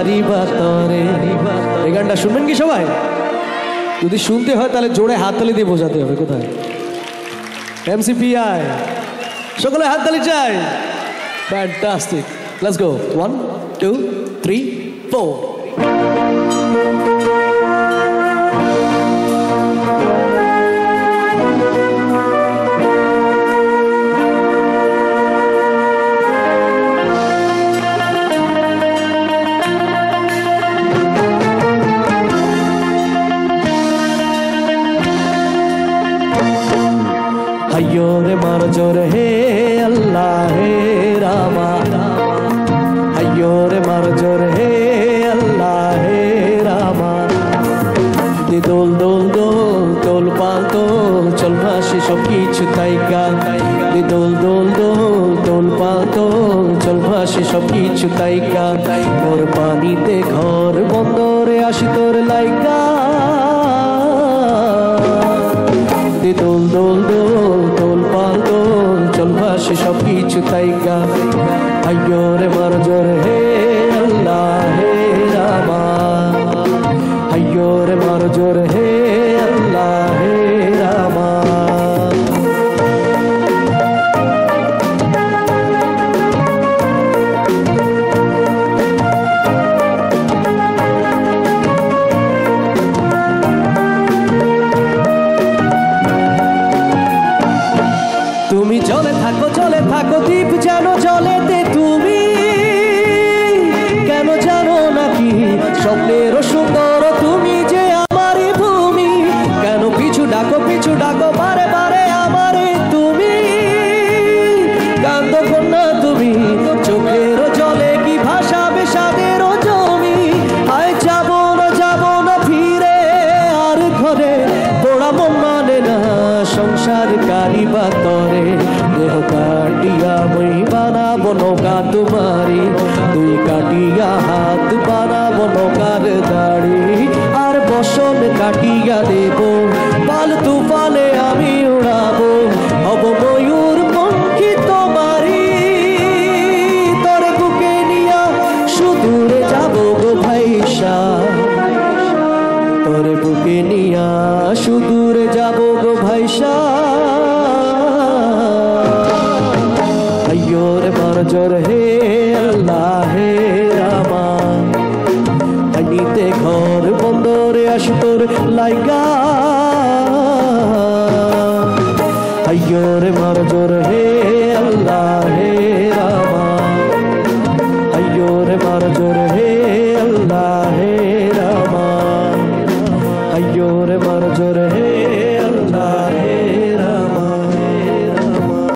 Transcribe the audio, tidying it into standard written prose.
কারি বাতরে। এই গানটা শুনবেন কি সবাই? যদি শুনতে হয় তাহলে জোরে হাততালি দিয়ে বোঝাতে হবে। কোথায় MCPI? সকলে হাততালি চাই। Fantastic, let's go. 1 2 3 4। হাইয়ো রে মার জোর হে আল্লাহ হে রামা, হাইয়ো রে মার জোর হে আল্লাহ হে রামা। দি দোল দোল দোল দোল পাল দোল চল ভাসি সব কিছু তাইকা। দি দোল দোল দোল দোল পাল দোল চল ভাসি সব কিছু তাইকা। মোর পানিতে ঘর বন্দরে আসি তোর লাইকা। দি দোল দোল দোল দোল পাল দোল চল ভাসি সব কিছু তাইকা। হাইয়ো রে মার জোর হে আল্লাহ হে রামা, হাইয়ো রে মার জোর হে আল্লাহ হে রামা। তুমি জলে থাকো দ্বীপ যেন জলেতে। তুমি কেন জানো নাকি স্বপ্নের সুন্দর তুমি যে আমারই ভূমি। কেন পিছু ডাকো বারে বারে আমারে তুমি। কান্দ কন্যা তুমি চোখের জলে কি ভাসাবে সাদের জমি। আয় যাব না ফিরে আর ঘরে। পোড়া মন মানে না সংসার কারি বাতরে। দেহ কাটিয়া মই বানাবো নৌকা তোমারি। দুই কাটিয়া হাত বানাবো নৌকার দাড়ি। আর বসন কাটিয়া দেব পাল তুফানে আমি উড়াবো। হব ময়ূর পঙ্খী তোমারি। তোর বুকে নিয়া সুদূরে যাবো গো ভাইসা। তোর বুকে নিয়া সুদূরে যাবো গো ভাইসা। হাইয়ো রে মার জোর হে আল্লাহ হে রামা। হানিতে ঘর বন্দরে আসি তোর লাইকা। হাইয়ো রে মার জোর